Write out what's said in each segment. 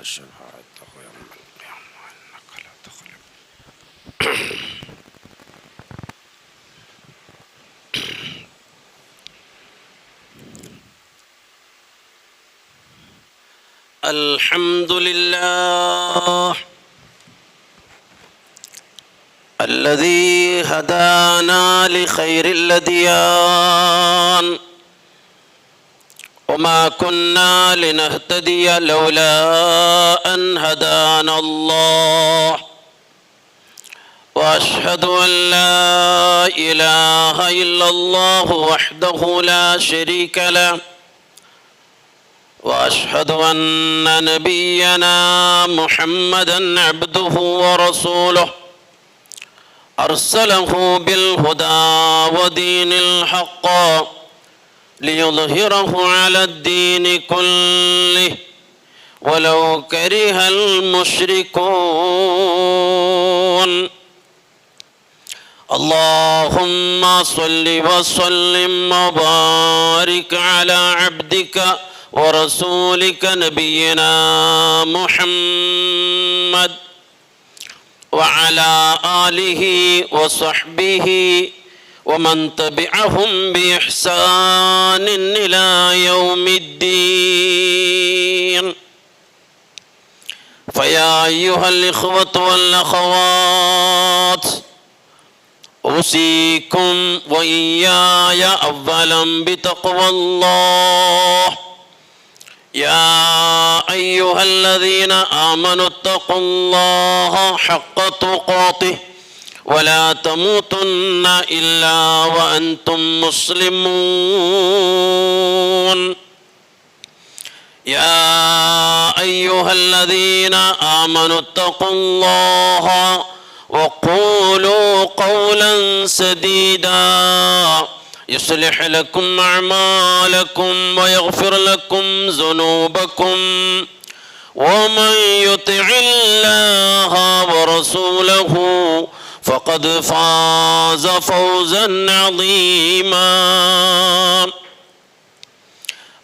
شفاعتك يوم القيامة إنك لا تخلف. الحمد لله الذي هدانا لخير الأديان وما كنا لنهتدي لولا أن هدانا الله وأشهد أن لا إله إلا الله وحده لا شريك له وأشهد أن نبينا محمدا عبده ورسوله أرسله بالهدى ودين الحق ليظهره على الدين كله ولو كره المشركون. اللهم صل وسلم وبارك على عبدك ورسولك نبينا محمد وعلى آله وصحبه ومن تبعهم بإحسان إلى يوم الدين. فيا أيها الإخوة والأخوات، أوصيكم وإياي أولا بتقوى الله. يا أيها الذين آمنوا اتقوا الله حق تقاته ولا تموتن إلا وأنتم مسلمون. يا أيها الذين آمنوا اتقوا الله وقولوا قولا سديدا يصلح لكم أعمالكم ويغفر لكم ذنوبكم ومن يطع الله ورسوله فقد فاز فوزا عظيما.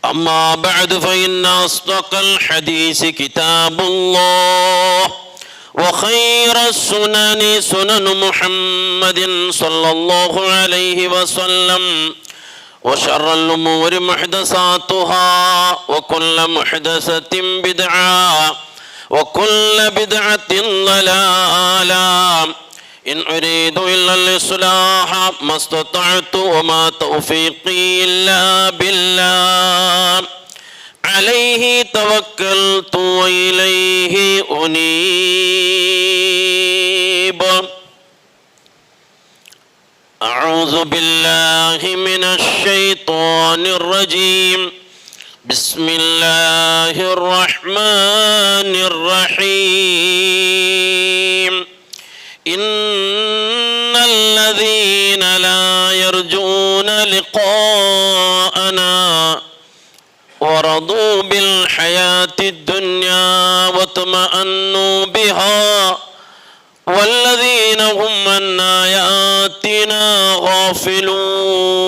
أما بعد فإن أصدق الحديث كتاب الله وخير السنن سنن محمد صلى الله عليه وسلم وشر الأمور محدثاتها وكل محدثة بدعة وكل بدعة ضلالة. إن أريد إلا الإصلاح ما استطعت وما توفيقي إلا بالله عليه توكلت وإليه أنيب. أعوذ بالله من الشيطان الرجيم. بسم الله الرحمن الرحيم. إن الذين لا يرجون لقاءنا ورضوا بالحياة الدنيا واطمأنوا بها والذين هم عن آياتنا غافلون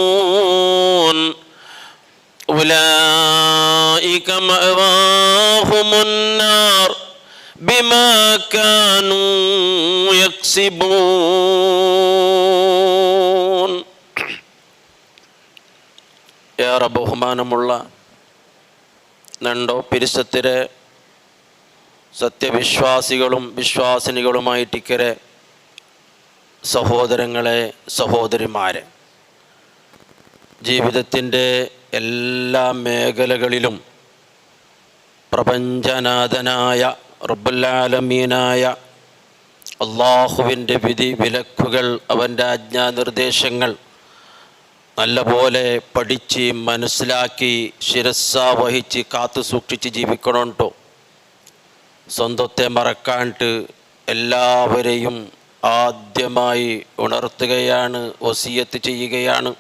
أولئك مأواهم النار بما كانوا يكسبون. ഏറെ ബഹുമാനമുള്ള നണ്ടോ പിരിസത്തിരെ സത്യവിശ്വാസികളും വിശ്വാസിനികളുമായിട്ടിക്കരെ സഹോദരങ്ങളെ സഹോദരിമാരെ, ജീവിതത്തിൻ്റെ എല്ലാ മേഖലകളിലും പ്രപഞ്ചനാഥനായ റബ്ബുൽ ആലമീനായ അള്ളാഹുവിൻ്റെ വിധി വിലക്കുകൾ, അവൻ്റെ ആജ്ഞാനിർദ്ദേശങ്ങൾ നല്ലപോലെ പഠിച്ച് മനസ്സിലാക്കി ശിരസ്സ വഹിച്ച് കാത്തു സൂക്ഷിച്ച് ജീവിക്കണോട്ടോ. സ്വന്തത്തെ മറക്കാണ്ട് എല്ലാവരെയും ആദ്യമായി ഉണർത്തുകയാണ്, വസിയത്ത് ചെയ്യുകയാണ്.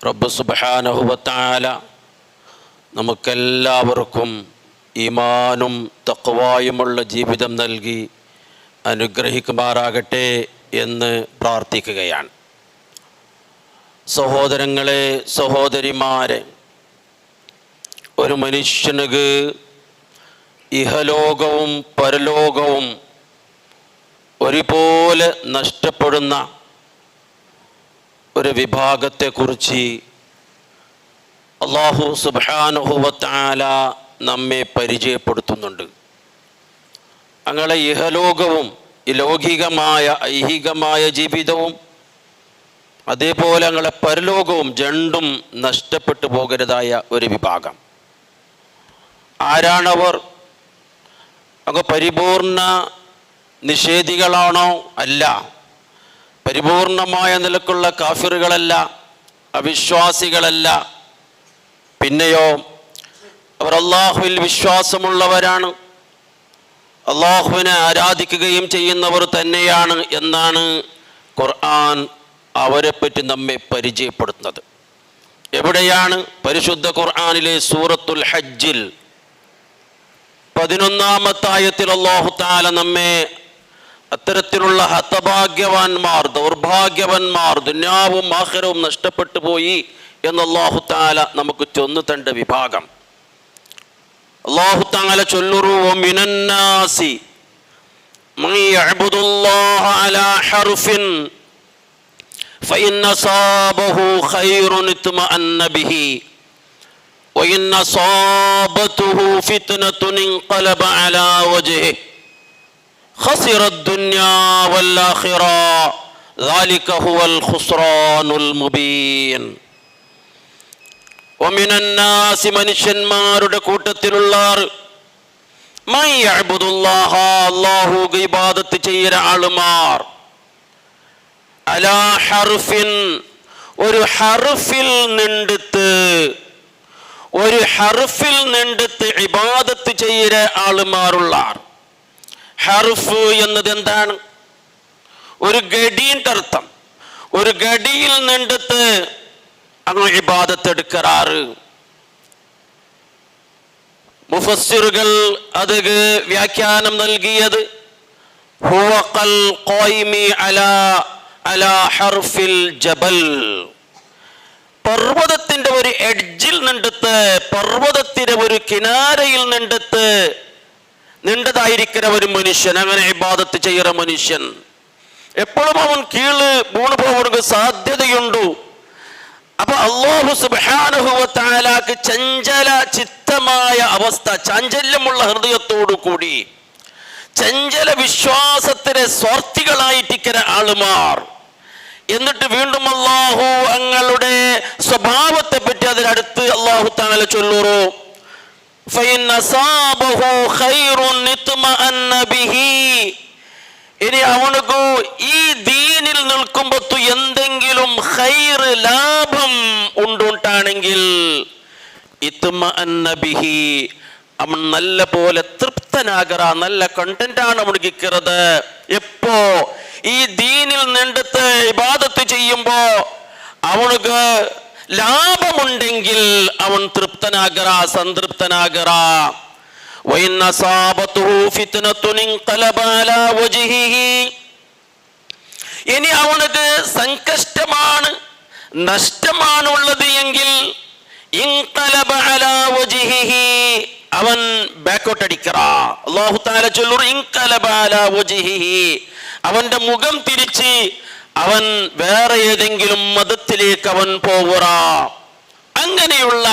റബ്ബ് സുബ്ഹാനഹു വ തആല നമുക്കെല്ലാവർക്കും ഈമാനും തഖ്വായുമുള്ള ജീവിതം നൽകി അനുഗ്രഹിക്കുമാറാകട്ടെ എന്ന് പ്രാർത്ഥിക്കുകയാണ്. സഹോദരങ്ങളെ സഹോദരിമാരെ, ഒരു മനുഷ്യനുക്ക് ഇഹലോകവും പരലോകവും ഒരുപോലെ നഷ്ടപ്പെടുന്ന ഒരു വിഭാഗത്തെക്കുറിച്ച് അല്ലാഹു സുബ്ഹാനഹു വ തആല നമ്മെ പരിചയപ്പെടുത്തുന്നുണ്ട്. അങ്ങനെ ഇഹലോകവും ലൗകികമായ ഐഹികമായ ജീവിതവും അതേപോലെ ഞങ്ങളെ പരലോകവും രണ്ടും നഷ്ടപ്പെട്ടു പോകരുതായ ഒരു വിഭാഗം. ആരാണവർ? അങ്ങ് പരിപൂർണ നിഷേധികളാണോ? അല്ല. പരിപൂർണമായ നിലക്കുള്ള കാഫിറുകളല്ല, അവിശ്വാസികളല്ല. പിന്നെയോ അവർ അള്ളാഹുവിൽ വിശ്വാസമുള്ളവരാണ്, അള്ളാഹുവിനെ ആരാധിക്കുകയും ചെയ്യുന്നവർ തന്നെയാണ് എന്നാണ് ഖുർആൻ അവരെപ്പറ്റി നമ്മെ പരിചയപ്പെടുത്തുന്നത്. എവിടെയാണ്? പരിശുദ്ധ ഖുർആനിലെ സൂറത്തുൽ ഹജ്ജിൽ 11-ാമത്തെ ആയത്തിൽ അല്ലാഹു തആല നമ്മെ അത്തരത്തിലുള്ള ഹതഭാഗ്യവാന്മാർ, ദൗർഭാഗ്യവാന്മാർ, ദുനിയാവും ആഖിറവും നഷ്ടപ്പെട്ടു പോയി എന്ന് അല്ലാഹു തആല നമുക്ക് ചൊന്നു തണ്ട വിഭാഗം. അല്ലാഹു തആല ചൊല്ലുറു മിനന്നാസി മൻ യഅ്ബുദുല്ലാഹ അലാ ഹർഫിൻ ഫഇൻ അസാബഹു ഖൈറുൻ ഇത്മഅന്ന ബിഹി വഇൻ അസാബതുഹു ഫിത്നതുൻ ഇൻഖലബ അലാ വജ്ഹിഹി ഖസിറ അദ്ദുനിയാ വൽ ആഖിറ ദാലിക ഹുവൽ ഖുസ്റാനുൽ മുബീൻ. വമിനന്നാസി മനുഷ്യന്മാരുടെ കൂട്ടത്തിലുള്ളവർ മൻ യഅ്ബുദുല്ലാഹ അല്ലാഹുവിനെ ഇബാദത്ത് ചെയ്യുന്ന ആളുമാർ അലാ ഹർഫിൻ ഒരു ഹർഫിൽ നിണ്ടെത്ത് ഇബാദത്ത് ചെയ്യുന്ന ആളുമാരുള്ള. ഹർഫ് എന്നത് എന്താണ്? ഒരു ഗഡിയുടെ അർത്ഥം. ഒരു ഗഡിയിൽ നിണ്ടെത്ത് അങ്ങ് ഇബാദത്ത് എടുക്കാറ്. മുഫസ്സിറുകൾ അത് വ്യാഖ്യാനം നൽകിയത് ഹുവ ഖൽ ഖായിമി അലാ ഹർഫിൽ ജബൽ, പർവ്വതത്തിന്റെ ഒരു എഡ്ജിൽ നിണ്ടെത്ത്, പർവ്വതത്തിന്റെ ഒരു കിനാരയിൽ നിണ്ടതായിരിക്കുന്ന ഒരു മനുഷ്യൻ, അങ്ങനെ ഇബാദത്ത് ചെയ്യുന്ന മനുഷ്യൻ എപ്പോഴും അവൻ കീഴ് വീണു പോകാൻ സാധ്യതയുണ്ട്. അപ്പൊ അല്ലാഹു സുബ്ഹാനഹു വ തആലക്ക് ചഞ്ചല ചിത്തമായ അവസ്ഥ, ചാഞ്ചല്യമുള്ള ഹൃദയത്തോടു കൂടി ചഞ്ചല വിശ്വാസത്തിന് സ്വാർത്ഥികളായിട്ടിരിക്കുന്ന ആളുമാർ. എന്നിട്ട് വീണ്ടും അല്ലാഹു അങ്ങളുടെ സ്വഭാവത്തെ പറ്റി അതിനടുത്ത് അല്ലാഹു തആല ചൊല്ലുറു ഫഇൻ അസാബഹു ഖൈറുൻ ഇത്മഅന്ന ബിഹി. ഇനി അവനക്ക് ഈ ദീനിൽ നിൽക്കുമ്പോ എന്തെങ്കിലും ഖൈർ ലാഭം ഉണ്ടുണ്ടാണെങ്കിൽ ഇത്മഅന്ന ബിഹി, അവൻ നല്ല പോലെ തൃപ്തനാകറ, നല്ല കണ്ടന്റാണ് അവൻ കിക്കുന്നത്. എപ്പോ ഈ ദീനിൽ നിന്നെടുത്ത് ഇബാദത്ത് ചെയ്യുമ്പോ അവനക്ക് ലാഭമുണ്ടെങ്കിൽ അവൻ തൃപ്തനാകറ, സംതൃപ്തനാകറ. വഇൻ അസാബതുഹു ഫിത്നതുൻ ഇൻഖലബ അലാ വജ്ഹിഹി, ഇനി അവനക്ക് സങ്കഷ്ടമാണ്, നഷ്ടമാണ് ഉള്ളത് എങ്കിൽ ഇൻഖലബ അലാ വജ്ഹിഹി, അവൻ ബാക്കോട്ട് അടിക്കറ. അല്ലാഹു തആല ചൊല്ലുന്നു ഇൻഖലബ അലാ വജ്ഹിഹി, അവന്റെ മുഖം തിരിച്ച് അവൻ വേറെ ഏതെങ്കിലും മതത്തിലേക്ക് അവൻ പോവുക. അങ്ങനെയുള്ള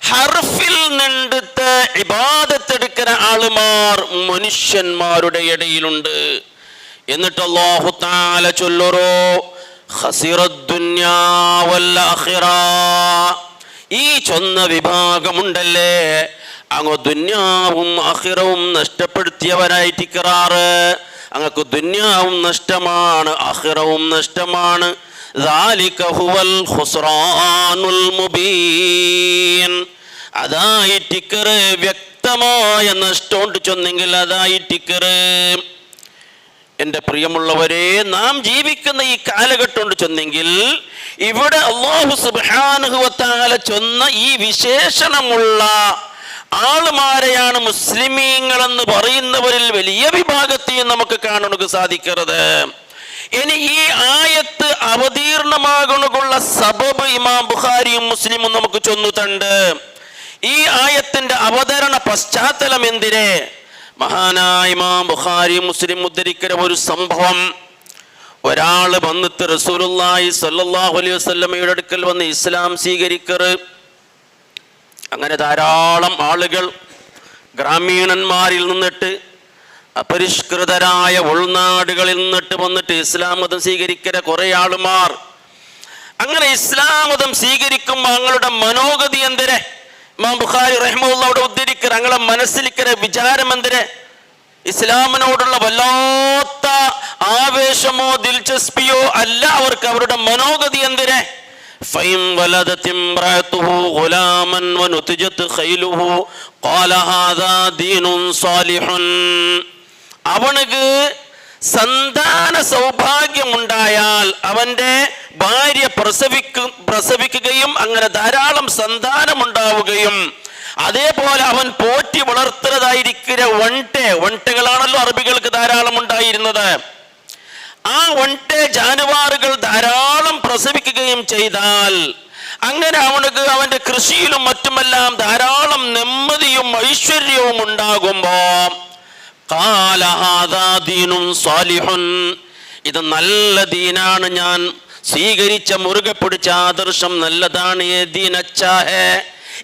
ഹർഫിൽ നിന്നെടുത്ത് ഇബാദത്തെടുക്കുന്ന ആളുമാർ മനുഷ്യന്മാരുടെ ഇടയിലുണ്ട്. എന്നിട്ട് അല്ലാഹു തആല ചൊല്ലുറോ ഖസിറദ്ദുനിയാ വൽ ആഖിറ, ഈ ചൊന്ന വിഭാഗമുണ്ടല്ലേ അങ്ങ് ദുനിയാവും ആഖിറവും നഷ്ടപ്പെടുത്തിയവരായിട്ടിക്കറാറ്. അങ്ങക്ക് ദുനിയാവും നഷ്ടമാണ്, ആഖിറവും നഷ്ടമാണ്. ദാലിക ഹുവൽ ഖുസ്റാനുൽ മുബീൻ, അതായിട്ടിക്കറ് വ്യക്തമായ നഷ്ടമുണ്ട് ചൊന്നെങ്കിൽ അതായിട്ടിക്കറ്. എൻ്റെ പ്രിയമുള്ളവരെ, നാം ജീവിക്കുന്ന ഈ കാലഘട്ടം കൊണ്ട് ചൊന്നെങ്കിൽ ഇവിടെ അല്ലാഹു സുബ്ഹാനഹു വ തആല ചൊന്ന ഈ വിശേഷണമുള്ള ആളുമാരെയാണ് മുസ്ലിമീങ്ങളെന്ന് പറയുന്നവരിൽ വലിയ വിഭാഗത്തെയും നമുക്ക് കാണാൻ സാധിക്കുന്നത്. ഇനി ഈ ആയത്ത് അവതീർണമാകുന്നതിനുള്ള സബബ് ഇമാം ബുഖാരിയും മുസ്ലിമും നമുക്ക് ചൊന്നു തണ്ട്. ഈ ആയത്തിന്റെ അവതരണ പശ്ചാത്തലം എന്തിനെ? മഹാനായ ഇമാം ബുഖാരി മുസ്ലിം ഉദ്ധരിക്കുന്ന ഒരു സംഭവം. ഒരാള് വന്നിട്ട് റസൂലുള്ളാഹി സ്വല്ലല്ലാഹു അലൈഹി വസല്ലമയുടെ അടുക്കൽ വന്ന് ഇസ്ലാം സ്വീകരിക്കറ്. അങ്ങനെ ധാരാളം ആളുകൾ ഗ്രാമീണന്മാരിൽ നിന്നിട്ട് അപരിഷ്കൃതരായ ഉൾനാടുകളിൽ നിന്നിട്ട് വന്നിട്ട് ഇസ്ലാം മതം സ്വീകരിക്കുന്ന കുറെ ആളുമാർ. അങ്ങനെ ഇസ്ലാം മതം സ്വീകരിക്കുമ്പോൾ ഞങ്ങളുടെ മനോഗതി എന്തിനെ? ഇമാം ബുഖാരി റഹിമഹുല്ലാഹ് അവിടെ ഉദ്ധരിക്കുക, ഞങ്ങളെ മനസ്സിലിക്കുന്ന വിചാരം എന്തിനെ? ഇസ്ലാമിനോടുള്ള വല്ലാത്ത ആവേശമോ ദിൽചസ്പിയോ അല്ല അവർക്ക്. അവരുടെ മനോഗതി എന്തിനെ? فإن ولدت امرأته غلاما ونتجت خيله قال هذا دين صالح. അവനക്ക് സന്താന സൗഭാഗ്യമുണ്ടായാൽ അവന്റെ ഭാര്യ പ്രസവിക്കുകയും അങ്ങനെ ധാരാളം സന്താനമുണ്ടാവുകയും അതേപോലെ അവൻ പോറ്റി വളർത്തുന്നതായിരിക്കുന്ന ഒണ്ടകളാണല്ലോ അറബികൾക്ക് ധാരാളം ഉണ്ടായിരുന്നത്. ആ ജാനുവാറുകൾ ധാരാളം പ്രസവിക്കുകയും ചെയ്താൽ അങ്ങനെ അവനക്ക് അവന്റെ കൃഷിയിലും മറ്റുമെല്ലാം ധാരാളം നെമ്മതിയും ഐശ്വര്യവും ഉണ്ടാകുമ്പോ ഖാല ഹാദാ ദീനുൻ സാലിഹുൻ, ഇത് നല്ല ദീനാണ്, ഞാൻ സ്വീകരിച്ച മുറുകെ പിടിച്ച ആദർശം നല്ലതാണ്.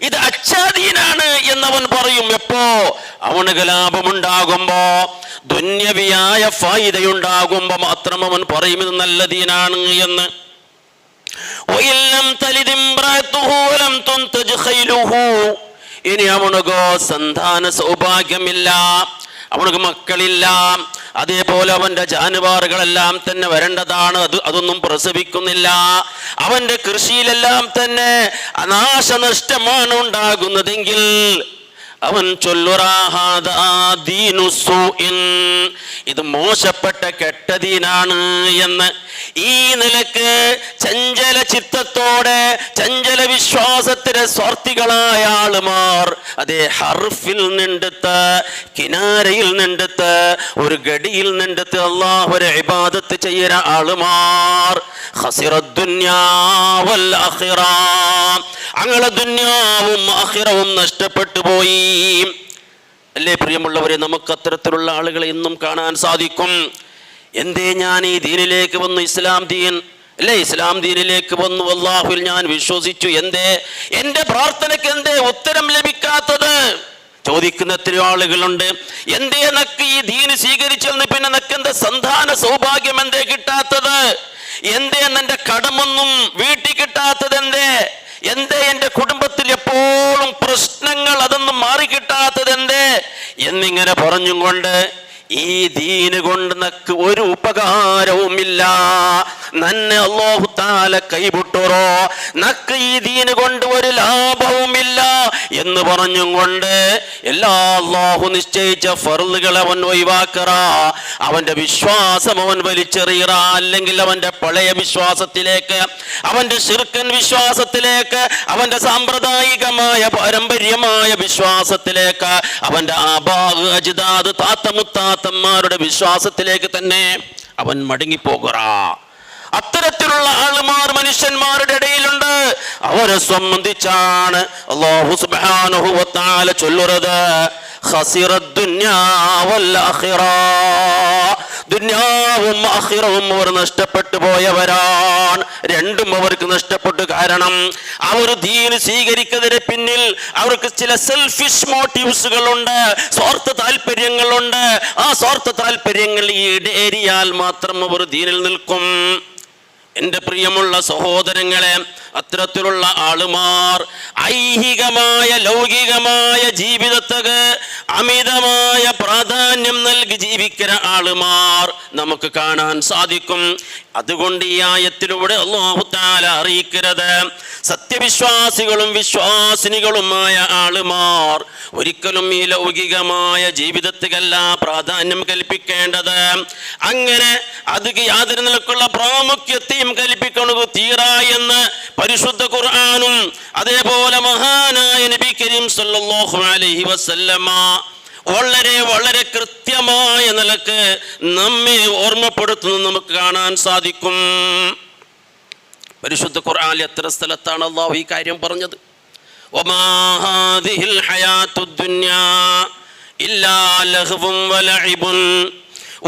ഇത് അച്ഛാദീനാണ് എന്നവൻ പറയും. എപ്പോ? അവനക്ക് ലാഭമുണ്ടാകുമ്പോ, ദുന്യവിയായ ഫായിദയുണ്ടാകുമ്പോ മാത്രം അവൻ പറയും ഇത് നല്ല ദീനാണ് എന്ന്. ഇനി അവനക്കോ സന്താന സൗഭാഗ്യമില്ല, അവനക്ക് മക്കളില്ല, അതേപോലെ അവന്റെ ജാനുവാറുകളെല്ലാം തന്നെ വരേണ്ടതാണ്, അതൊന്നും പ്രസവിക്കുന്നില്ല, അവന്റെ കൃഷിയിലെല്ലാം തന്നെ നാശനഷ്ടമാണ് ഉണ്ടാകുന്നതെങ്കിൽ അവൻ ഇത് മോശപ്പെട്ട കെട്ട ദീനാണ് എന്ന്. ഈ നിലക്ക് ചഞ്ചല ചിത്തത്തോടെ ചഞ്ചല വിശ്വാസത്തിന് സ്വാർത്ഥികളായ ആളുമാർ അതേ ഹർഫിൽ നിന്നെടുത്ത് കിനാരയിൽ നിന്നെടുത്ത് ഒരു ഗടിയിൽ നിന്നെടുത്ത് അല്ലാഹുവിനെ ഇബാദത്ത് ചെയ്യുന്ന ആളുമാർ ഖസിറദ്ദുന്യാ വൽ ആഖിറ, അങ്ങനെ ദുന്യാവും ആഖിറവും നഷ്ടപ്പെട്ടു പോയി. അല്ലേ പ്രിയമുള്ളവരെ, നമുക്ക് അത്തരത്തിലുള്ള ആളുകളെ ഇന്നും കാണാൻ സാധിക്കും. എന്തേ ഞാൻ ഈ ദീനിലേക്ക് വന്നു, ഇസ്ലാം ദീൻ അല്ലേ, ഇസ്ലാം ദീനിലേക്ക് വന്നു, അല്ലാഹുവിൽ ഞാൻ വിശ്വസിച്ചു, എന്തേ എൻ്റെ പ്രാർത്ഥനയ്ക്ക് എന്തേ ഉത്തരം ലഭിക്കാത്തത് ചോദിക്കുന്ന എത്രയോ ആളുകളുണ്ട്. എന്തേ നക്ക് ഈ ദീന് സ്വീകരിച്ചെന്ന് പിന്നെ നക്കെന്താ സന്താന സൗഭാഗ്യം എന്തേ കിട്ടാത്തത്? എന്തേ എന്നെ കടമൊന്നും വീട്ടിൽ കിട്ടാത്തത്? എന്തേ എൻ്റെ കുടുംബത്തിൽ എപ്പോഴും പ്രശ്നങ്ങൾ അതൊന്നും മാറിക്കിട്ടാത്തത് എന്തേ എന്നിങ്ങനെ പറഞ്ഞും കൊണ്ട് ഈ ദീന് കൊണ്ട് നക്ക് ഒരു ഉപകാരവുമില്ല, നന്നെ അല്ലാഹു തആല കൈവിട്ടുറോ, നക്ക് ഈ ദീന് കൊണ്ട് ഒരു ലാഭവുമില്ല എന്ന് പറഞ്ഞും കൊണ്ട് എല്ലാ അല്ലാഹു നിശ്ചയിച്ച ഫർളുകൾ അവൻ ഒഴിവാക്കറ, അവന്റെ വിശ്വാസം അവൻ വലിച്ചെറിയറ, അല്ലെങ്കിൽ അവന്റെ പഴയ വിശ്വാസത്തിലേക്ക്, അവന്റെ ശിർക്കൻ വിശ്വാസത്തിലേക്ക്, അവന്റെ സാമ്പ്രദായികമായ പാരമ്പര്യമായ വിശ്വാസത്തിലേക്ക്, അവന്റെ ആബാഗ് അജ്ദാദ് താത്തമുത്താത്തന്മാരുടെ വിശ്വാസത്തിലേക്ക് തന്നെ അവൻ മടങ്ങിപ്പോകുക. അത്തരത്തിലുള്ള ആളുമാർ മനുഷ്യന്മാരുടെ ഇടയിലുണ്ട്. അവരെ സംബന്ധിച്ചാണ് അല്ലാഹു സുബ്ഹാനഹു വ തആല ചൊല്ലുന്നത് ഖസിറദ്ദുന്യാ വൽ ആഖിറ, ദുനിയാവും ആഖിറവും അവർ നഷ്ടപ്പെട്ടു പോയവരാണ്. രണ്ടും അവർക്ക് നഷ്ടപ്പെട്ടു. കാരണം അവർ ദീൻ സ്വീകരിക്കുന്നതിന് പിന്നിൽ അവർക്ക് ചില സെൽഫിഷ് മോട്ടീവ്സുകളുണ്ട്, സ്വാർത്ഥ താല്പര്യങ്ങളുണ്ട്. ആ സ്വാർത്ഥ താല്പര്യങ്ങൾ ഈടേറിയാൽ മാത്രം അവർ ദീനിൽ നിൽക്കും. എൻ്റെ പ്രിയമുള്ള സഹോദരങ്ങളെ, അത്തരത്തിലുള്ള ആളുമാർ ഐഹികമായ ലൗകികമായ ജീവിതത്തിന് അമിതമായ പ്രാധാന്യം നൽകി ജീവിക്കുന്ന ആളുമാർ നമുക്ക് കാണാൻ സാധിക്കും. അതുകൊണ്ട് ഈ ആയത്തിലൂടെ അല്ലാഹു തആല അറിയിക്കുന്നത് സത്യവിശ്വാസികളും വിശ്വാസിനികളുമായ ആളുമാർ ഒരിക്കലും ഈ ലൗകികമായ ജീവിതത്തിലല്ല പ്രാധാന്യം കൽപ്പിക്കേണ്ടത്. അങ്ങനെ അത് യാതൊരു നിലക്കുള്ള പ്രാമുഖ്യത്തെയും കൽപ്പിക്കണു തീറ എന്ന് പരിശുദ്ധ ഖുർആനും അതേപോലെ മഹാനായ നബി കരീം സല്ലല്ലാഹു അലൈഹി വസല്ലമ വളരെ വളരെ കൃത്യമായ നിലക്ക് നമ്മെ ഓർമ്മപ്പെടുത്തുന്നത് നമുക്ക് കാണാൻ സാധിക്കും. പരിശുദ്ധ ഖുർആനിൽ എത്ര സ്ഥലത്താണ് അല്ലാഹു ഈ കാര്യം പറഞ്ഞത്? വമാ ഹാദിഹിൽ ഹയാത്തുദ് ദുനിയാ ഇല്ലാ ലഹ്വും വലഇബുൻ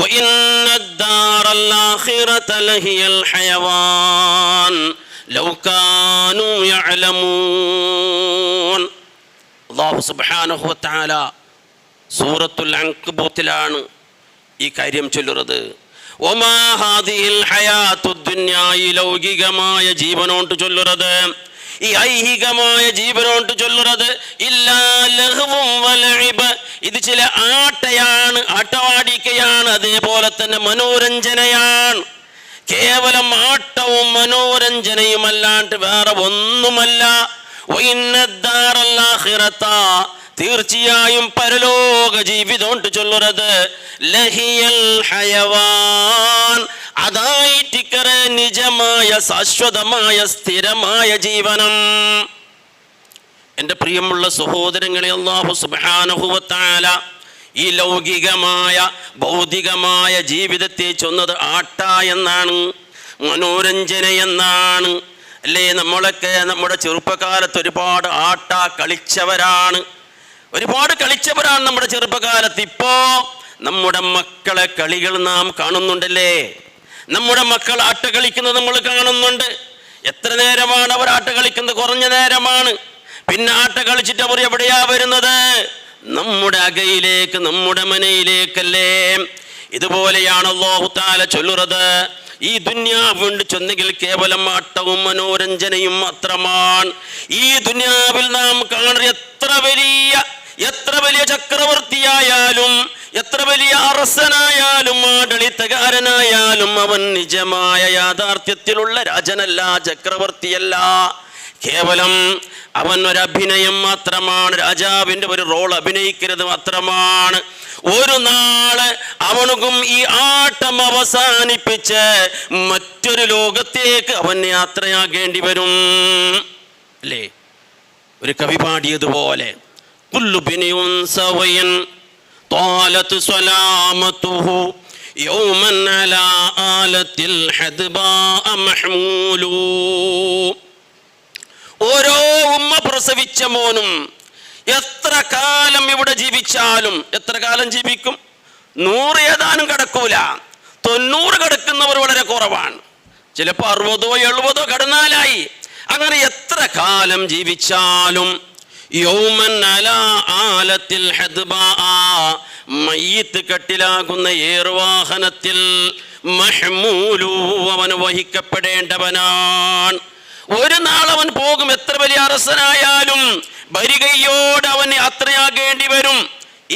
വഇന്നദ് ദാറൽ ആഖിറത ലഹിയൽ ഹയവാൻ ലൗ കാനൂ യഅലമൂൻ. അല്ലാഹു സുബ്ഹാനഹു വ തആല സൂറത്തുൽ അൻകബൂത്തിലാണ് ഈ കാര്യം ചൊല്ലുന്നത്. വമാ ഹാദിഹിൽ ഹയാത്തുദ് ദുനിയാ, ഈ ലൗകികമായ ജീവനോട്ട് ചൊല്ലുന്നത്, ഈ ഐഹികമായ ജീവനോട്ട് ചൊല്ലുന്നത് ഇല്ലാ ലഹ്വും വലഇബ്, ഇത് ചില ആട്ടയാണ്, ആട്ടവാടിക്കയാണ്, അതേപോലെ തന്നെ മനോരഞ്ജനയാണ്. കേവലം ആട്ടവും മനോരഞ്ജനയുമല്ലാണ്ട് വേറെ ഒന്നുമല്ല. വഇന്നദ് ദാറൽ ആഖിറത, തീർച്ചയായും പരലോക ജീവിതോണ്ട് ചൊല്ലുന്നത് ലഹിയൽ ഹയവാൻ, അതായിട്ടിക്കറെ നിജമായ ശാശ്വതമായ സ്ഥിരമായ ജീവനം. എൻ്റെ പ്രിയമുള്ള സഹോദരങ്ങളെ, അല്ലാഹു സുബ്ഹാനഹു വ തആല ഈ ലൗകികമായ ഭൗതികമായ ജീവിതത്തെ ചൊന്നത് ആട്ട എന്നാണ്, മനോരഞ്ജന എന്നാണ്. അല്ലേ, നമ്മളൊക്കെ നമ്മുടെ ചെറുപ്പകാലത്ത് ഒരുപാട് ആട്ട കളിച്ചവരാണ്, നമ്മുടെ ചെറുപ്പകാലത്ത്. ഇപ്പോ നമ്മുടെ മക്കളെ കളികൾ നാം കാണുന്നുണ്ടല്ലേ, നമ്മുടെ മക്കൾ ആട്ട കളിക്കുന്നത് നമ്മൾ കാണുന്നുണ്ട്. എത്ര നേരമാണ് അവർ ആട്ട കളിക്കുന്നത്? കുറഞ്ഞ നേരമാണ്. പിന്നെ ആട്ട കളിച്ചിട്ട് അവർ എവിടെയാ വരുന്നത്? നമ്മുടെ അകയിലേക്ക്, നമ്മുടെ മനയിലേക്കല്ലേ. ഇതുപോലെയാണ് അല്ലാഹു തആല ചൊല്ലുന്നത്, ഈ ദുനിയാവുണ്ട് ചൊന്നെങ്കിൽ കേവലം ആട്ടവും മനോരഞ്ജനയും മാത്രമാണ്. ഈ ദുനിയാവിൽ നാം കാണുന്ന എത്ര വലിയ ചക്രവർത്തിയായാലും, എത്ര വലിയ അറസനായാലും, ആഡളിത്തകാരനായാലും, അവൻ നിജമായ യാഥാർത്ഥ്യത്തിലുള്ള രാജനല്ല, ചക്രവർത്തിയല്ല. കേവലം അവൻ ഒരു അഭിനയം മാത്രമാണ്, രാജാവിൻ്റെ ഒരു റോൾ അഭിനയിക്കരുത് മാത്രമാണ്. ഒരു നാള് അവനും ഈ ആട്ടം അവസാനിപ്പിച്ച് മറ്റൊരു ലോകത്തേക്ക് അവൻ യാത്രയാകേണ്ടി വരും. അല്ലേ, ഒരു കവി പാടിയതുപോലെ, കുല്ലു ബിനിഉൻ സവയൻ ത്വാലത് സലാമതുഹു യൗമൻ അലാ ആലത്തിൽ ഹദ്ബാ മഹ്മൂലു. ഓരോ ഉമ്മ പ്രസവിച്ച മോനും എത്ര കാലം ഇവിടെ ജീവിച്ചാലും, എത്ര കാലം ജീവിക്കും? 100 ഏതാനും കടക്കൂല, 90 കടക്കുന്നവർ വളരെ കുറവാണ്. ചിലപ്പോൾ 60 70 കടന്നാലായി. അങ്ങനെ എത്ര കാലം ജീവിച്ചാലും യൗമൻ അലാ ആലത്തിൽ ഹദ്ബാ, മയ്യിത്ത് കട്ടിലാകുന്ന ഏർവാഹനത്തിൽ മഹ്മൂലു, അവൻ വഹിക്കപ്പെടേണ്ടവനാണ്. ഒരു നാൾ അവൻ പോകും. എത്ര വലിയ അറസനായാലും വരികയോട് അവൻ യാത്രയാകേണ്ടി വരും.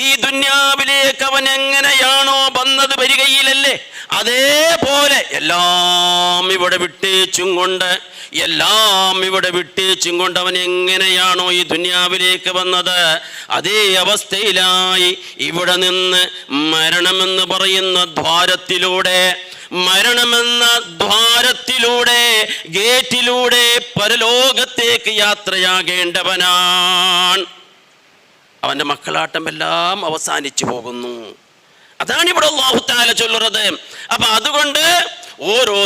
ഈ ദുന്യാവിലേക്ക് അവൻ എങ്ങനെയാണോ വന്നത്, വരികയിലല്ലേ, അതേപോലെ എല്ലാം ഇവിടെ വിട്ടേച്ചും കൊണ്ട് അവൻ എങ്ങനെയാണോ ഈ ദുന്യാവിലേക്ക് വന്നത്, അതേ അവസ്ഥയിലായി ഇവിടെ നിന്ന് മരണമെന്ന് പറയുന്ന ദ്വാരത്തിലൂടെ ഗേറ്റിലൂടെ പരലോകത്തേക്ക് യാത്രയാകേണ്ടവനാണ്. അവന്റെ മക്കളാട്ടം എല്ലാം അവസാനിച്ചു പോകുന്നു. അതാണ് ഇവിടെ അല്ലാഹു തആല ചൊല്ലുന്നത്. അപ്പൊ അതുകൊണ്ട് ഓരോ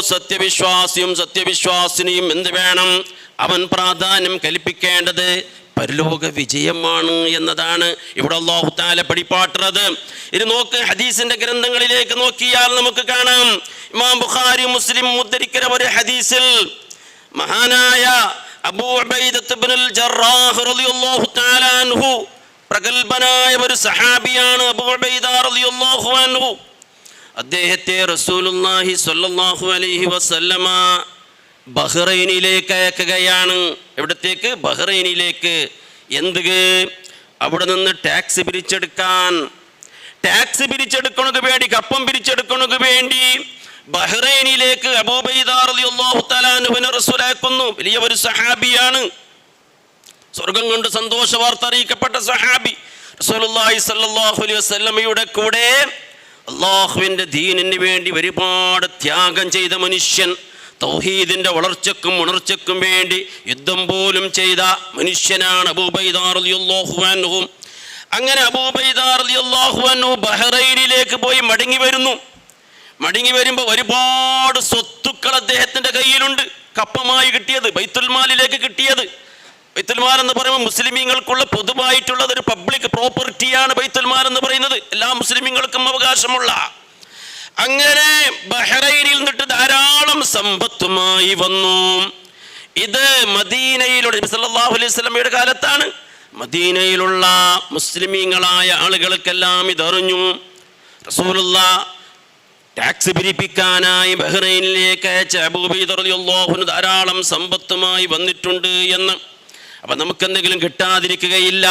സത്യവിശ്വാസിനിയും എന്ത് വേണം? അവൻ പ്രാധാന്യം കൽപ്പിക്കേണ്ടത് പരലോക വിജയമാണ് എന്നതാണ് ഇവിടെ അല്ലാഹു തആല പഠിപ്പാട്ടുന്നത്. ഇത് നോക്ക്, ഹദീസിന്റെ ഗ്രന്ഥങ്ങളിലേക്ക് നോക്കിയാൽ നമുക്ക് കാണാം, ഇമാം ബുഖാരി മുസ്ലിം ഉദ്ധരിക്കുന്ന ഒരു ഹദീസിൽ മഹാനായ അബൂ ഉബൈദത്ത് ഇബ്നുൽ ജറാഹ് റളിയല്ലാഹു തആല അൻഹു, പ്രഗൽഭനായ ഒരു സഹാബിയാണ് അബൂ ഉബൈദ റളിയല്ലാഹു അൻഹു. അദ്ദേഹത്തെ റസൂലുള്ളാഹി സ്വല്ലല്ലാഹു അലൈഹി വസല്ലമ ബഹ്റൈനിലേക്ക് അയക്കുകയാണ്. എവിടത്തേക്ക്? ബഹ്റൈനിലേക്ക്. അവിടെ നിന്ന് ടാക്സ് പിരിച്ചെടുക്കണത് വേണ്ടി, കപ്പം പിരിച്ചെടുക്കണത് വേണ്ടി ബഹ്റൈനിലേക്ക് അബൂ ഉബൈദ റളിയല്ലാഹു തആല അൻഹുവിനെ റസൂൽ അയക്കുന്നു. വലിയ ഒരു സഹാബിയാണ്, സ്വർഗം കൊണ്ട് സന്തോഷ വാർത്ത അറിയിക്കപ്പെട്ട സഹാബി. റസൂലുള്ളാഹി സ്വല്ലല്ലാഹു അലൈഹി വസല്ലമയുടെ കൂടെ അല്ലാഹുവിൻ്റെ ദീനിന് വേണ്ടി ഒരുപാട് ത്യാഗം ചെയ്ത മനുഷ്യൻ, തൗഹീദിന്റെ വളർച്ചക്കും ഉണർച്ചക്കും വേണ്ടി യുദ്ധം പോലും ചെയ്ത മനുഷ്യനാണ് അബൂ ഉബൈദ റളിയല്ലാഹു അൻഹു. അങ്ങനെ അബൂ ഉബൈദ റളിയല്ലാഹു അൻഹു ബഹ്റൈനിലേക്ക് പോയി മടങ്ങി വരുമ്പോൾ ഒരുപാട് സ്വത്തുക്കൾ അദ്ദേഹത്തിന്റെ കയ്യിലുണ്ട്. കപ്പമായി കിട്ടിയത്, ബൈത്തുൽ മാലിലേക്ക് കിട്ടിയത്. ബൈത്തുൽമാൽ എന്ന് പറയുമ്പോൾ മുസ്ലിമീങ്ങൾക്കുള്ള പൊതുവായിട്ടുള്ള ഒരു പബ്ലിക് പ്രോപ്പർട്ടിയാണ് ബൈത്തുൽമാൽ എന്ന് പറയുന്നത്, എല്ലാ മുസ്ലിമീങ്ങൾക്കും അവകാശമുള്ള. അങ്ങനെ ബഹ്റൈനിൽ നിന്നിട്ട് ധാരാളം സമ്പത്തുമായി വന്നു. ഇത് മദീനയിലുള്ള നബി സല്ലല്ലാഹു അലൈഹി വസല്ലമയുടെ കാലത്താണ്. മദീനയിലുള്ള മുസ്ലിമീങ്ങളായ ആളുകൾക്കെല്ലാം ഇതറിഞ്ഞു. റസൂലുള്ളാഹ് ടാക്സ് പിരിപ്പിക്കാനായി ബഹ്റൈനിലേക്ക് അയച്ച അബൂബൈദ റളിയല്ലാഹു അൻഹു ധാരാളം സമ്പത്തുമായി വന്നിട്ടുണ്ട് എന്ന്. അപ്പം നമുക്കെന്തെങ്കിലും കിട്ടാതിരിക്കുകയില്ല.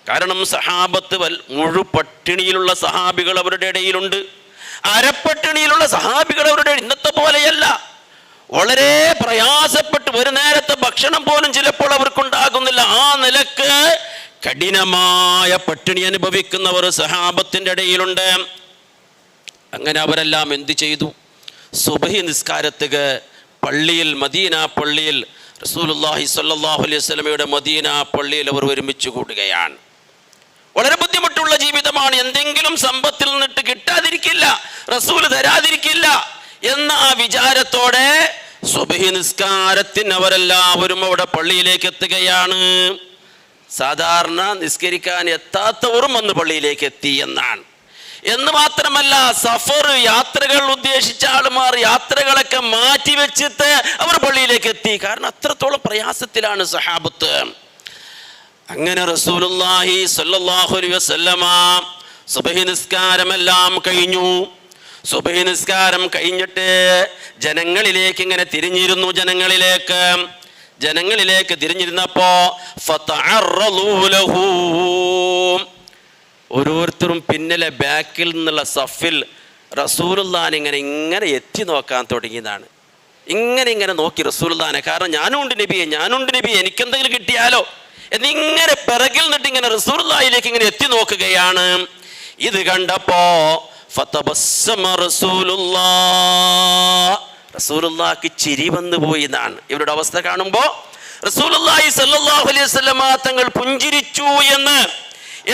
കാരണം സഹാബത്ത് മുഴുപട്ടിണിയിലുള്ള സഹാബികൾ അവരുടെ ഇടയിലുണ്ട്, അരപ്പട്ടിണിയിലുള്ള സഹാബികൾ അവരുടെ ഇന്നത്തെ പോലെയല്ല. വളരെ പ്രയാസപ്പെട്ട് ഒരു നേരത്തെ ഭക്ഷണം പോലും ചിലപ്പോൾ അവർക്കുണ്ടാകുന്നില്ല. ആ നിലക്ക് കഠിനമായ പട്ടിണി അനുഭവിക്കുന്നവർ സഹാബത്തിൻ്റെ ഇടയിലുണ്ട്. അങ്ങനെ അവരെല്ലാം എന്ത് ചെയ്തു? സുബഹി നിസ്കാരത്തുക പള്ളിയിൽ, മദീന പള്ളിയിൽ, റസൂലുള്ളാഹി സ്വല്ലല്ലാഹു അലൈഹി വസല്ലമയുടെ മദീന പള്ളിയിൽ അവർ ഒരുമിച്ച് കൂടുകയാണ്. വളരെ ബുദ്ധിമുട്ടുള്ള ജീവിതമാണ്. എന്തെങ്കിലും സമ്പത്തിൽ നിന്നിട്ട് കിട്ടാതിരിക്കില്ല, റസൂല് തരാതിരിക്കില്ല എന്ന ആ വിചാരത്തോടെ സുബഹി നിസ്കാരത്തിന് അവരെല്ലാവരും അവിടെ പള്ളിയിലേക്ക് എത്തുകയാണ്. സാധാരണ നിസ്കരിക്കാൻ എത്താത്തവരും വന്ന് പള്ളിയിലേക്ക് എത്തി എന്നാണ്. എന്ന് മാത്രമല്ല, സഫർ യാത്രകൾ ഉദ്ദേശിച്ച ആളുമാർ യാത്രകളൊക്കെ മാറ്റി വെച്ചിട്ട് അവർ പള്ളിയിലേക്ക് എത്തി. കാരണം അത്രത്തോളം പ്രയാസത്തിലാണ് സഹാബത്ത്. അങ്ങനെ റസൂലുള്ളാഹി സ്വല്ലല്ലാഹു അലൈഹി വസല്ലമ സുബഹി നിസ്കാരമെല്ലാം കഴിഞ്ഞു. സുബഹി നിസ്കാരം കഴിഞ്ഞിട്ട് ജനങ്ങളിലേക്ക് ഇങ്ങനെ തിരിഞ്ഞിരുന്നു. ജനങ്ങളിലേക്ക് തിരിഞ്ഞിരുന്നപ്പോ ഫതഅറളൂ ലഹു, ഓരോരുത്തരും പിന്നിലെ ബാക്കിൽ നിന്നുള്ള സഫിൽ റസൂലുള്ളാഹിനെ ഇങ്ങനെ എത്തി നോക്കാൻ തുടങ്ങിയതാണ്. ഇങ്ങനെ നോക്കി റസൂലുള്ളാഹിനെ. കാരണം ഞാനുണ്ട് നബിയെ, എനിക്കെന്തെങ്കിലും കിട്ടിയാലോ എന്നിങ്ങനെ പിറകിൽ നിന്നിട്ട് ഇങ്ങനെ റസൂലുള്ളാഹിയിലേക്ക് ഇങ്ങനെ എത്തി നോക്കുകയാണ്. ഇത് കണ്ടപ്പോ ഫതബസ്സമ റസൂലുള്ളാഹിക്ക് ചിരി വന്നു പോയി എന്നാണ്. ഇവരുടെ അവസ്ഥ കാണുമ്പോൾ റസൂലുള്ളാഹി സ്വല്ലല്ലാഹു അലൈഹി വസല്ലമ തങ്ങൾ പുഞ്ചിരിച്ചു എന്ന്.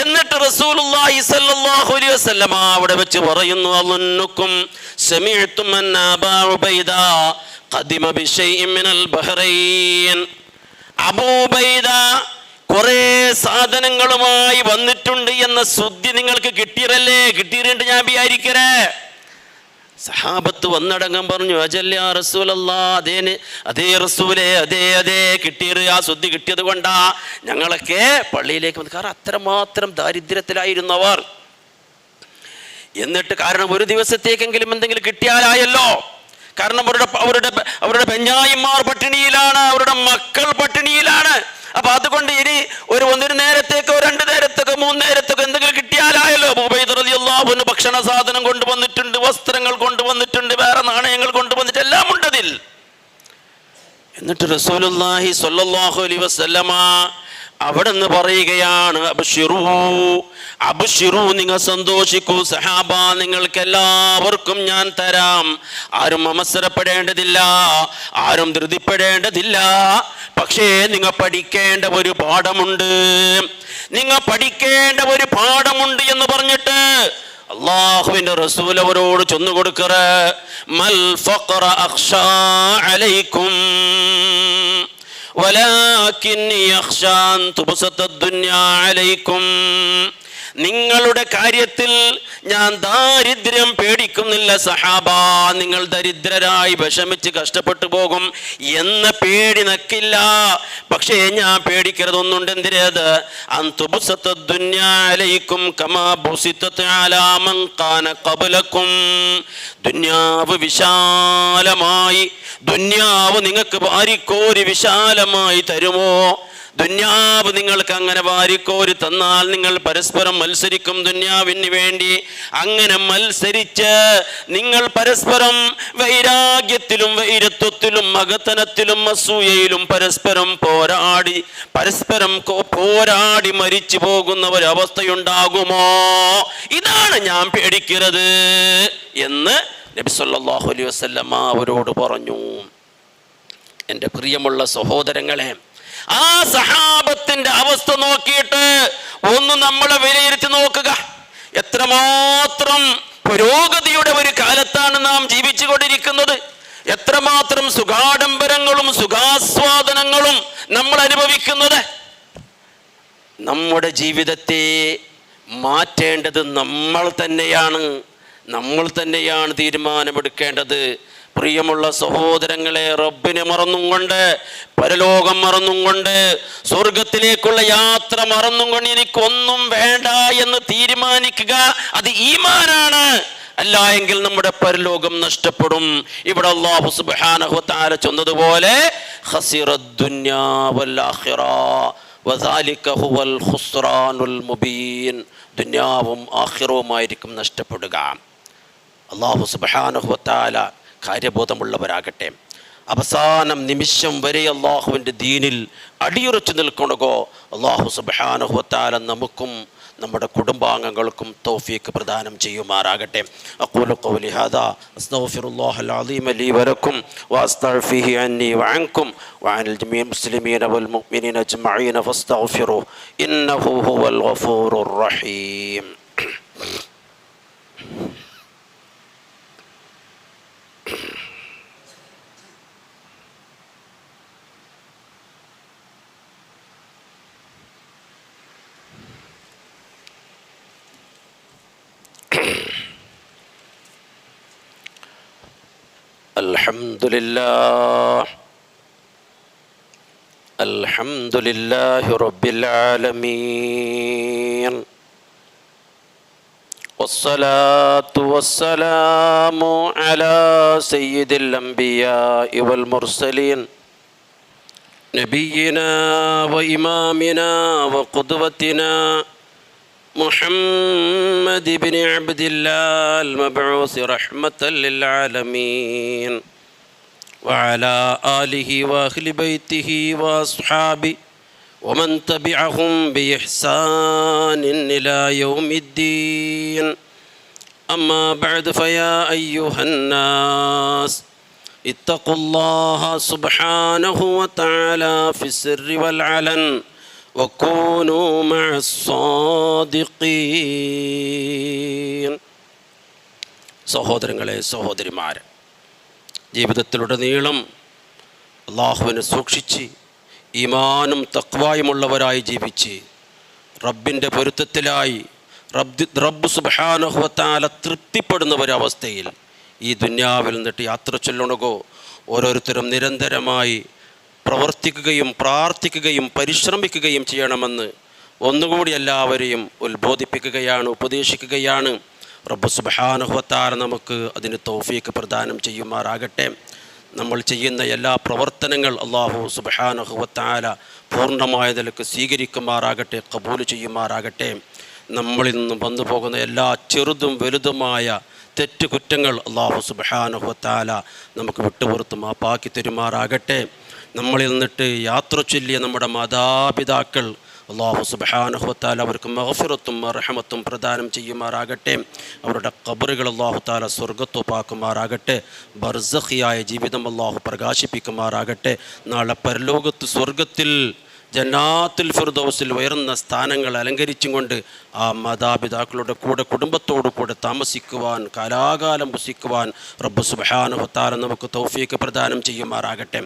എന്നിട്ട് റസൂലുള്ളാഹി സ്വല്ലല്ലാഹു അലൈഹി വസല്ലമ അവിടെ വെച്ച് പറയുന്നു, അളുന്നുക്കും സമീഅതും അന്ന അബൂ ഉബൈദ ഖദിമ ബിശൈഇൻ മിനൽ ബഹ്റൈൻ. അബൂ ഉബൈദ കുറെ സാധനങ്ങളുമായി വന്നിട്ടുണ്ട് എന്ന ശ്രുതി നിങ്ങൾക്ക് കിട്ടിയിട്ടുണ്ട് ഞാൻ വിചാരിക്കരേ. സഹാബത്ത് വന്നടങ്കം പറഞ്ഞു, അജൽ യാ റസൂലല്ലാഹ്, അതേ റസൂലേ, അതേ കിട്ടിയത്, ആ ശ്രുതി കിട്ടിയത് കൊണ്ടാ ഞങ്ങളൊക്കെ പള്ളിയിലേക്ക് വന്നു. കാരണം അത്രമാത്രം ദാരിദ്ര്യത്തിലായിരുന്നു അവർ. എന്നിട്ട് കാരണം ഒരു ദിവസത്തേക്കെങ്കിലും എന്തെങ്കിലും കിട്ടിയാലായല്ലോ. കാരണം അവരുടെ പെഞ്ഞായിമാർ പട്ടിണിയിലാണ്, അവരുടെ മക്കൾ പട്ടിണിയിലാണ്. അപ്പൊ അതുകൊണ്ട് ഇനി ഒരു നേരത്തേക്കോ 2 നേരത്തേക്കോ 3 നേരത്തേക്കോ എന്തെങ്കിലും കിട്ടിയാലായല്ലോ. ഉബൈദ റളിയല്ലാഹു അൻഹു ഭക്ഷണ സാധനം കൊണ്ടുവന്നിട്ടുണ്ട്, വസ്ത്രങ്ങൾ കൊണ്ടുവന്നിട്ടുണ്ട്, വേറെ നാണയങ്ങൾ കൊണ്ടുവന്നിട്ട് എല്ലാം ഉണ്ടതിൽ. എന്നിട്ട് റസൂലുള്ളാഹി സ്വല്ലല്ലാഹു അലൈഹി വസല്ലമ അവിടെ നിന്ന് പറയുകയാണ്, അബ്ശിറൂ, നിങ്ങൾ സന്തോഷിക്കൂ സഹാബ, നിങ്ങൾക്ക് എല്ലാവർക്കും ഞാൻ തരാം. ആരും അവസരപ്പെടേണ്ടതില്ല, ആരും ധൃതിപ്പെടേണ്ടതില്ല. പക്ഷേ നിങ്ങൾ പഠിക്കേണ്ട ഒരു പാഠമുണ്ട്, എന്ന് പറഞ്ഞിട്ട് അല്ലാഹുവിന്റെ റസൂൽ അവരോട് ചൊന്നു കൊടുക്കറ, മൽ ഫഖറ അഖ്ശാ അലൈക്കും വലാകിന്നി യഖ്ശാ അൻ തുബ്സത ദുനിയാ അലൈക്കും. നിങ്ങളുടെ കാര്യത്തിൽ ഞാൻ ദാരിദ്ര്യം പേടിക്കുന്നില്ല സഹാബ, നിങ്ങൾ ദരിദ്രരായി വിഷമിച്ച് കഷ്ടപ്പെട്ടു പോകും എന്ന പേടി നക്കില്ല. പക്ഷേ ഞാൻ പേടിക്കരുതൊന്നുണ്ട്, എന്തിനേത്? അൻതുബ്സത ദുനിയാ അലൈക്കും കമാ ബുസിതത് അലാ മൻ കാന ഖബ്ലക്കും. ദുനിയാവ് വിശാലമായി, ദുനിയാവ് നിങ്ങൾക്ക് വാരിക്കോരി വിശാലമായി തരുമോ? ദുന്യാവ് നിങ്ങൾക്ക് അങ്ങനെ വാരിക്കോരി തന്നാൽ നിങ്ങൾ പരസ്പരം മത്സരിക്കും ദുന്യാവിന് വേണ്ടി. അങ്ങനെ മത്സരിച്ച് നിങ്ങൾ പരസ്പരം വൈരാഗ്യത്തിലും വൈരത്വത്തിലും മകത്തനത്തിലും അസൂയയിലും പരസ്പരം പോരാടി മരിച്ചു പോകുന്ന ഒരവസ്ഥയുണ്ടാകുമോ? ഇതാണ് ഞാൻ പേടിക്കുന്നത് എന്ന് നബി സല്ലല്ലാഹു അലൈഹി വസല്ലമ അവരോട് പറഞ്ഞു. എൻ്റെ പ്രിയമുള്ള സഹോദരങ്ങളെ, ആ സഹാബത്തിന്റെ അവസ്ഥ നോക്കിയിട്ട് ഒന്ന് നമ്മളെ വിലയിരുത്തി നോക്കുക. എത്രമാത്രം പുരോഗതിയുടെ ഒരു കാലത്താണ് നാം ജീവിച്ചു കൊണ്ടിരിക്കുന്നത്. എത്രമാത്രം സുഖാഡംബരങ്ങളും സുഖാസ്വാദനങ്ങളും നമ്മൾ അനുഭവിക്കുന്നത്. നമ്മുടെ ജീവിതത്തെ മാറ്റേണ്ടത് നമ്മൾ തന്നെയാണ് തീരുമാനമെടുക്കേണ്ടത്. പ്രിയമുള്ള സഹോദരങ്ങളെ, റബ്ബിനെ മറന്നും കൊണ്ട്, പരലോകം മറന്നും കൊണ്ട്, സ്വർഗത്തിലേക്കുള്ള യാത്ര മറന്നും കൊണ്ട് എനിക്കൊന്നും വേണ്ട എന്ന് തീരുമാനിക്കുക, അത് ഈമാനാണ്. അല്ല എങ്കിൽ നമ്മുടെ പരലോകം നഷ്ടപ്പെടും. ഇവിടെ അല്ലാഹു സുബ്ഹാനഹു വ തആല ചൊന്നതുപോലെ ഖസിറദ് ദുനിയാ വൽ ആഖിറ വദാലിക ഹുവൽ ഖുസ്റാനുൽ മുബീൻ. ദുനിയാവും ആഖിറവുമായിരിക്കും നഷ്ടപ്പെടുക. അല്ലാഹു സുബ്ഹാനഹു വ തആല കാര്യബോധമുള്ളവരാകട്ടെ. അവസാനം നിമിഷം വരെ അള്ളാഹുവിൻ്റെ ദീനിൽ അടിയുറച്ചു നിൽക്കണകോ അല്ലാഹു സുബ്ഹാനഹു വ തആല നമുക്കും നമ്മുടെ കുടുംബാംഗങ്ങൾക്കും തൗഫീഖ് പ്രദാനം ചെയ്യുമാറാകട്ടെ. അഖൂലു ഖൗലി ഹാദാ അസ്തഗ്ഫിറുല്ലാഹൽ അലീമ ലീ വലക്കും വഅസ്തഗ്ഫിഹി അന്നി വഅൻകും വഅനിൽ ജമീഇൽ മുസ്ലിമീന വൽ മുഅ്മിനീന അജ്മഈന ഫസ്തഗ്ഫിറുഹു ഇന്നഹു ഹുവൽ ഗഫൂറുർ റഹീം. അൽഹംദുലില്ലാഹി റബ്ബിൽ ആലമീൻ വസ്സലാത്തു വസ്സലാമു അലാ സയ്യിദിൽ അംബിയാഇ വൽ മുർസലീൻ നബിയിനാ വ ഇമാമിനാ വ ഖുദ്വത്തിനാ محمد بن عبد الله المبعوث رحمة للعالمين وعلى آله وأهل بيته وأصحابه ومن تبعهم بإحسان إلى يوم الدين. أما بعد فيا أيها الناس اتقوا الله سبحانه وتعالى في السر والعلن وكونوا مع الصادقين. സഹോദരങ്ങളെ, സഹോദരിമാരെ, ജീവിതത്തിലുടനീളം അള്ളാഹുവിനെ സൂക്ഷിച്ച് ഈമാനും തഖ്വായുമുള്ളവരായി ജീവിച്ച് റബ്ബിൻ്റെ പൊരുത്തത്തിലായി റബ്ബ് സുബ്ഹാനഹു വ തആല തൃപ്തിപ്പെടുന്ന ഒരവസ്ഥയിൽ ഈ ദുനിയാവിൽ നിന്നിട്ട് യാത്ര ചൊല്ലണകോ ഓരോരുത്തരും നിരന്തരമായി പ്രവർത്തിക്കുകയും പ്രാർത്ഥിക്കുകയും പരിശ്രമിക്കുകയും ചെയ്യണമെന്ന് ഒന്നുകൂടി എല്ലാവരെയും ഉത്ബോധിപ്പിക്കുകയാണ്, ഉപദേശിക്കുകയാണ്. റബ്ബ് സുബ്ഹാനഹു വ തആല നമുക്ക് അതിന് തൗഫീഖ് പ്രദാനം ചെയ്യുമാറാകട്ടെ. നമ്മൾ ചെയ്യുന്ന എല്ലാ പ്രവർത്തനങ്ങൾ അല്ലാഹു സുബ്ഹാനഹു വ തആല പൂർണ്ണമായ നിലക്ക് സ്വീകരിക്കുമാറാകട്ടെ, ഖബൂൽ ചെയ്യുമാറാകട്ടെ. നമ്മളിൽ നിന്നും വന്നു പോകുന്ന എല്ലാ ചെറുതും വലുതുമായ തെറ്റുകുറ്റങ്ങൾ അല്ലാഹു സുബ്ഹാനഹു വ തആല നമുക്ക് വിട്ടുപുറത്ത് മാപ്പാക്കി തരുമാറാകട്ടെ. നമ്മളിൽ നിന്നിട്ട് യാത്ര ചൊല്ലിയ നമ്മുടെ മാതാപിതാക്കൾ അല്ലാഹു സുബ്ഹാനഹു വ തആല അവർക്ക് മഗ്ഫിറത്തും റഹ്മത്തും പ്രദാനം ചെയ്യുമാറാകട്ടെ. അവരുടെ ഖബറുകൾ അല്ലാഹു തആല സ്വർഗ്ഗത്തോപ്പാക്കുമാറാകട്ടെ. ബർസഖിയായ ജീവിതം അല്ലാഹു പ്രകാശിപ്പിക്കുമാറാകട്ടെ. നാളെ പരലോകത്ത് സ്വർഗത്തിൽ ജന്നാത്തുൽ ഫിർദൗസിൽ ഉയർന്ന സ്ഥാനങ്ങൾ അലങ്കരിച്ചും കൊണ്ട് ആ മാതാപിതാക്കളുടെ കൂടെ കുടുംബത്തോടു കൂടെ താമസിക്കുവാൻ, കാലാകാലം വസിക്കുവാൻ റബ്ബ് സുബ്ഹാനഹു വ തആല നമുക്ക് തൗഫീഖ് പ്രദാനം ചെയ്യുമാറാകട്ടെ.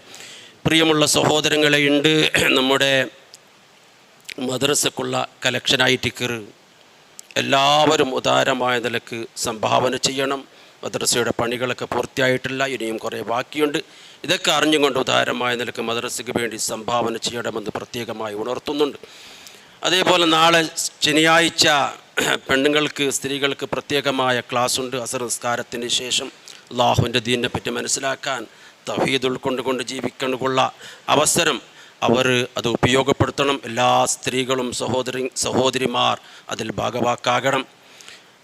പ്രിയമുള്ള സഹോദരങ്ങളെ, ഉണ്ട് നമ്മുടെ മദ്രസക്കുള്ള കലക്ഷനായിട്ട് കയറി എല്ലാവരും ഉദാരമായ നിലക്ക് സംഭാവന ചെയ്യണം. മദ്രസയുടെ പണികളൊക്കെ പൂർത്തിയായിട്ടില്ല, ഇനിയും കുറേ ബാക്കിയുണ്ട്. ഇതൊക്കെ അറിഞ്ഞുകൊണ്ട് ഉദാരമായ നിലക്ക് മദ്രസയ്ക്ക് വേണ്ടി സംഭാവന ചെയ്യണമെന്ന് പ്രത്യേകമായി ഉണർത്തുന്നുണ്ട്. അതേപോലെ നാളെ ശനിയാഴ്ച പെണ്ണുങ്ങൾക്ക്, സ്ത്രീകൾക്ക് പ്രത്യേകമായ ക്ലാസ്സുണ്ട്. അസർ നിസ്കാരത്തിന് ശേഷം അല്ലാഹുവിൻ്റെ ദീനിനെ പറ്റി മനസ്സിലാക്കാൻ, തൗഹീദ് ഉൾക്കൊണ്ടുകൊണ്ട് ജീവിക്കാനുള്ള അവസരം അവർ അത് ഉപയോഗപ്പെടുത്തണം. എല്ലാ സ്ത്രീകളും സഹോദരിമാർ അതിൽ ഭാഗവാക്കാകണം.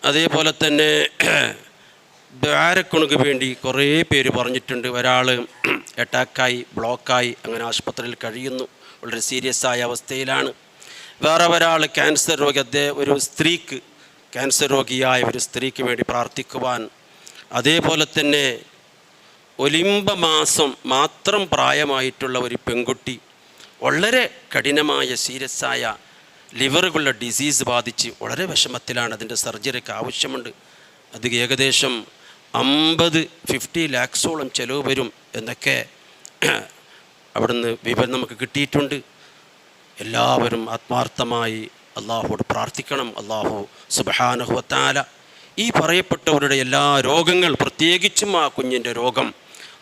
അതേപോലെ തന്നെ ദ്വാരക്കുണുക്ക് വേണ്ടി കുറേ പേര് പറഞ്ഞിട്ടുണ്ട്. ഒരാൾ അറ്റാക്കായി, ബ്ലോക്കായി അങ്ങനെ ആശുപത്രിയിൽ കഴിയുന്നു, വളരെ സീരിയസ് ആയ അവസ്ഥയിലാണ്. വേറെ ഒരാൾ ക്യാൻസർ രോഗി, ഒരു സ്ത്രീക്ക്, ക്യാൻസർ രോഗിയായ ഒരു സ്ത്രീക്ക് വേണ്ടി പ്രാർത്ഥിക്കുവാൻ. അതേപോലെ തന്നെ ഒലിമ്പ മാസം മാത്രം പ്രായമായിട്ടുള്ള ഒരു പെൺകുട്ടി വളരെ കഠിനമായ സീരിയസായ ലിവറുകളുടെ ഡിസീസ് ബാധിച്ച് വളരെ വിഷമത്തിലാണ്. അതിൻ്റെ സർജറിക്ക് ആവശ്യമുണ്ട്. അത് ഏകദേശം 50 ലാക്സോളം ചെലവ് വരും എന്നൊക്കെ അവിടുന്ന് വിവരം നമുക്ക് കിട്ടിയിട്ടുണ്ട്. എല്ലാവരും ആത്മാർത്ഥമായി അള്ളാഹുവോട് പ്രാർത്ഥിക്കണം. അള്ളാഹു സുബ്ഹാനഹു വ തആല ഈ പറയപ്പെട്ടവരുടെ എല്ലാ രോഗങ്ങൾ, പ്രത്യേകിച്ചും ആ കുഞ്ഞിൻ്റെ രോഗം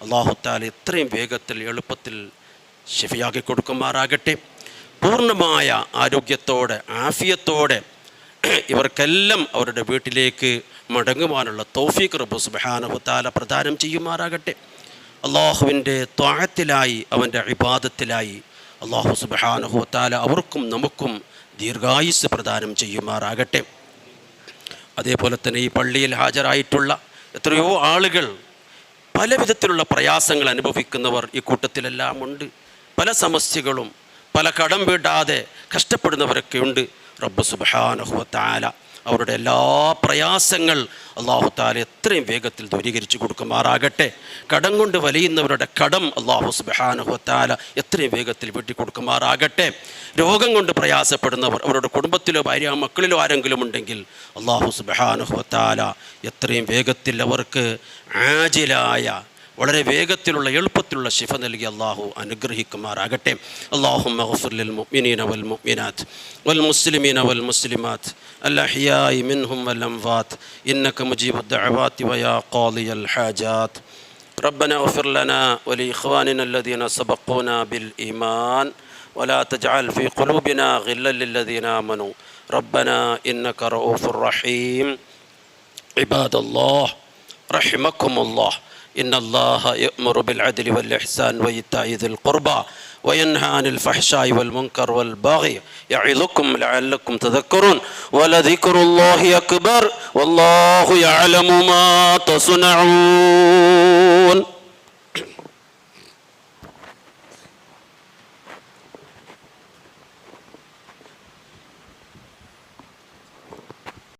അള്ളാഹു തആല എത്രയും വേഗത്തിൽ എളുപ്പത്തിൽ ശിഫയാക്കി കൊടുക്കുമാറാകട്ടെ. പൂർണ്ണമായ ആരോഗ്യത്തോടെ ആഫിയത്തോടെ ഇവർക്കെല്ലാം അവരുടെ വീട്ടിലേക്ക് മടങ്ങുവാനുള്ള തൗഫീഖ് റബ്ബ് സുബ്ഹാനഹു വ തആല പ്രദാനം ചെയ്യുമാറാകട്ടെ. അള്ളാഹുവിൻ്റെ ത്വഅത്തിലായി, അവൻ്റെ ഇബാദത്തിലായി അള്ളാഹു സുബ്ഹാനഹു വ തആല അവർക്കും നമുക്കും ദീർഘായുസ് പ്രദാനം ചെയ്യുമാറാകട്ടെ. അതേപോലെ തന്നെ ഈ പള്ളിയിൽ ഹാജരായിട്ടുള്ള എത്രയോ ആളുകൾ പല വിധത്തിലുള്ള പ്രയാസങ്ങൾ അനുഭവിക്കുന്നവർ ഈ കൂട്ടത്തിലെല്ലാം ഉണ്ട്. പല സമസ്യകളും, പല കടം വീടാതെ കഷ്ടപ്പെടുന്നവരൊക്കെ ഉണ്ട്. റബ്ബ് സുബ്ഹാനഹു വ തആല അവരുടെ എല്ലാ പ്രയാസങ്ങൾ അള്ളാഹു തആല എത്രയും വേഗത്തിൽ ദൂരീകരിച്ച് കൊടുക്കുമാറാകട്ടെ. കടം കൊണ്ട് വലയുന്നവരുടെ കടം അള്ളാഹു സുബ്ഹാനഹു വ തആല എത്രയും വേഗത്തിൽ വീട്ടി കൊടുക്കുമാറാകട്ടെ. രോഗം കൊണ്ട് പ്രയാസപ്പെടുന്നവർ, അവരുടെ കുടുംബത്തിലോ ഭാര്യ മക്കളിലോ ആരെങ്കിലും ഉണ്ടെങ്കിൽ അള്ളാഹു സുബ്ഹാനഹു വ തആല എത്രയും വേഗത്തിൽ അവർക്ക് ആജിലായ, വളരെ വേഗത്തിലുള്ള എളുപ്പത്തിലുള്ള ശിഫ നൽകി അള്ളാഹു അനുഗ്രഹിക്കുമാറാകട്ടെ. അല്ലാഹുമ്മ ഗ്ഫിർ ലിൽ മുഅ്മിനീന വൽ മുഅ്മിനാത്ത് വൽ മുസ്ലിമീന വൽ മുസ്ലിമാത്ത് അൽ അഹ്യാഇ മിൻഹും വൽ അംവാത്ത് ഇന്നക മുജീബുദ് ദഅവാതി വയാ ഖാദിയൽ ഹാജാത്ത്. ربنا اغفر لنا ولإخواننا الذين سبقونا بالإيمان ولا تجعل في قلوبنا غلا للذين آمنوا ربنا إنك رؤوف رحيم. عباد الله رحمكم الله، إن الله يأمر بالعدل والإحسان وإيتاء ذي القربى وينهى عن الفحشاء والمنكر والبغي يعظكم لعلكم تذكرون ولذكر الله أكبر والله يعلم ما تصنعون.